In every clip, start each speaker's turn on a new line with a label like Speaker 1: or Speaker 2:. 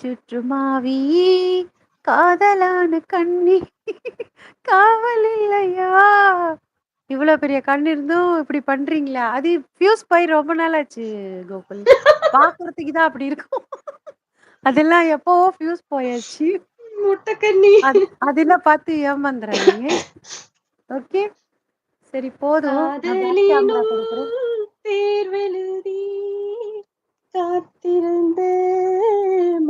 Speaker 1: சுற்றுமாவி காதலான கண்ணி காவல் இல்லையா? இவ்வளோ பெரிய கண் இருந்தும் இப்படி பண்றீங்களா? அது ஃபியூஸ் போய் ரொம்ப நாள் ஆச்சு கோகுல். பார்க்கறதுக்கு தான் அப்படி இருக்கும். அதெல்லாம் எப்பவோ ஃபியூஸ் போயாச்சு.
Speaker 2: முட்டைக்கண்ணி.
Speaker 1: அதெல்லாம் பார்த்து ஏமாந்துறாதீங்க. ஓகே. சரி போதும். நான் பேக் கேமரா
Speaker 2: காதலினும்
Speaker 1: கொடுக்குறேன்.
Speaker 2: தேர்வெழுதி காத்திருந்த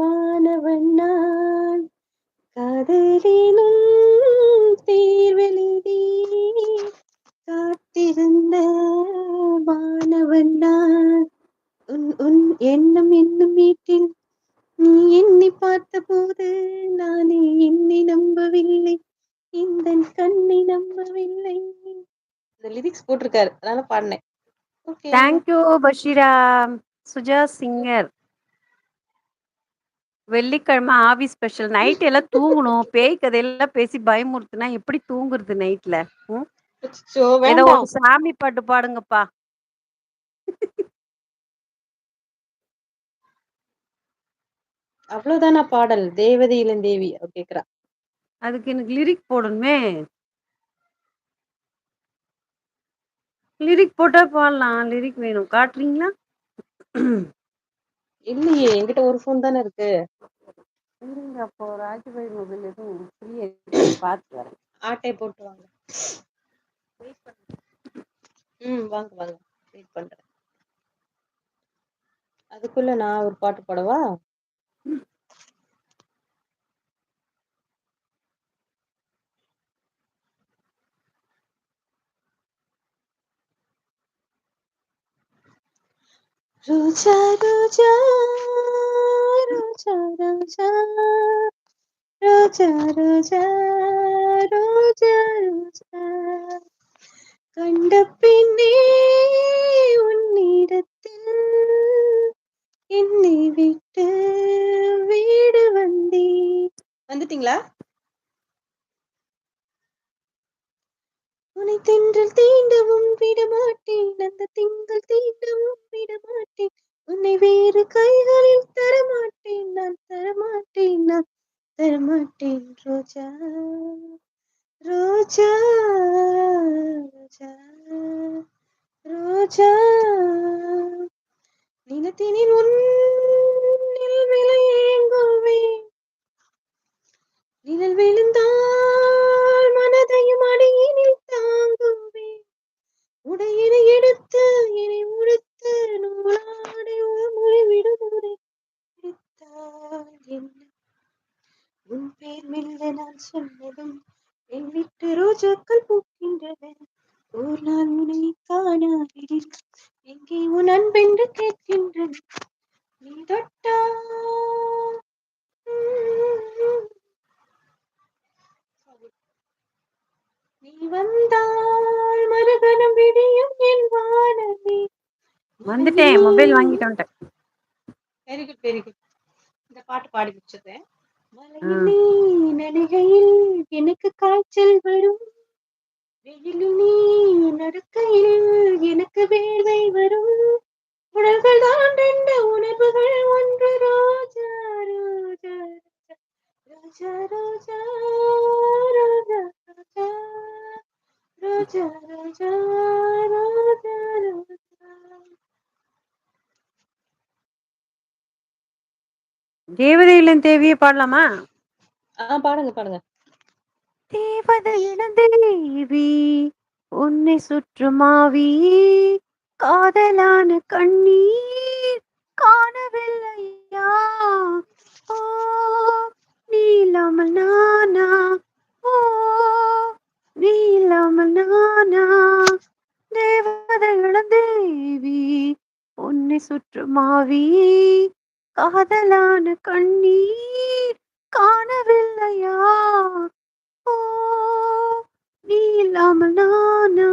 Speaker 2: மாணவன் நான். காதலினும் தேர்வெழுதி காத்திருந்த மாணவன் நான். உன் உன் எண்ணம் என்னும் வீட்டில் நீ என்னை பார்த்தபோது நானே என்னை நம்பவில்லை, இந்த கண்ணை நம்பவில்லை. இந்த லிரிக்ஸ் போட்டிருக்காரு, அதனால பாடினேன். Okay.
Speaker 1: Thank you Basheera. Suja singer. வெள்ளிக்கிழமை ஆவி ஸ்பெஷல். நைட் எல்லாம் தூங்கணும். பேய் கதையெல்லாம் பேசி பயமுறுத்துனா எப்படி தூங்குறது நைட்ல?
Speaker 2: அச்சோ,
Speaker 1: ஏதோ ஒரு
Speaker 2: வேண்டாம்.
Speaker 1: சாமி பாட்டு பாடுங்கப்பா.
Speaker 2: அவ்வளவுதானா பாடல்? தேவதை இளந்தேவி அவ கேக்குறா.
Speaker 1: அதுக்கு எனக்கு லிரிக் போடணுமே. லிரிக் போட்டா பாடலாம். லிரிக் வேணும். காட்டுறீங்களா?
Speaker 2: இல்லையே, என்கிட்ட ஒரு ஃபோன் தானே இருக்கு.
Speaker 1: இருங்க, அப்போ ராஜபாய் மொபைல் எதுவும் ஃப்ரீ ஆயிடுச்சு, பார்த்து வரேன்.
Speaker 2: ஆட்டை போட்டு வாங்க. வாங்க வாங்க, வெயிட் பண்றேன். அதுக்குள்ள நான் ஒரு பாட்டு பாடவா? ரோஜா ரோஜா ரோஜா ரோஜா ரோஜா ரோஜா ரோஜா ரோஜா கண்ட பின்னே உன்னிடத்தில் என்னை விட்டு வீடு வந்தே. வந்துட்டீங்களா? உன்னை தென்றல் தீண்டவும் விடமாட்டேன், அந்த திங்கள் தீண்டவும் விடமாட்டேன், உன்னை வேறு கைகளில் தரமாட்டேன், நான் தரமாட்டேன், நான் தரமாட்டேன். ரோஜா ரோஜா ரோஜா ரோஜா நிலத்தினில் உன்னில் விளையேங்குவேன், நிழல் விழுந்தால் மனதையும் அடியினில் தாங்குவேன், உடையினை எடுத்து என்னை உடுத்து நூலாடை மொழி விடுமுறை எடுத்தால் என்ன? உன் பேர் மெல்ல நான் சொன்னதும் என் விட்டு ரோஜாக்கள் பூக்கின்றது. ஒரு நாள் உன்னை காணாவிடில் எங்கே உன் அன்பென்று கேட்கின்றது. நீ தொட்டா நீ வந்தால் மறுகணம் விடியும் என் வானமே.
Speaker 1: வந்துட்டேன். மொபைல் வாங்கிட்டு வந்துட்டேன்.
Speaker 2: Very good very good. இந்த பாட்டு பாடி முடிச்சிட்டேன். மலையில் நீ நடிகையில் எனக்கு காய்ச்சல் வரும், வெயிலில் நீ நடக்கையில் எனக்கு வேர்வை வரும், உடல்கள் தான் ரெண்டு உணர்வுகள் ஒன்று. ரோஜா ரோஜா ரோஜா ரோஜா ரோஜா ரோஜா ரோஜா ரோஜா ரோஜா.
Speaker 1: தேவதை இளந்தேவியை பாடலாமா?
Speaker 2: பாடுங்க பாடுங்க.
Speaker 1: தேவதை இளந்தேவி உன்னை சுற்றுமாவி காதலான கண்ணீர் காணவில்லையா? ஓ நீ இல்லாமல் நானா? ஓ நீ இல்லாமல் நானா? தேவதை இளந்தேவி உன்னை சுற்றுமாவி காதலான கண்ணீர் காணவில்லையா? ஓ நீ இல்லாமல் நானா?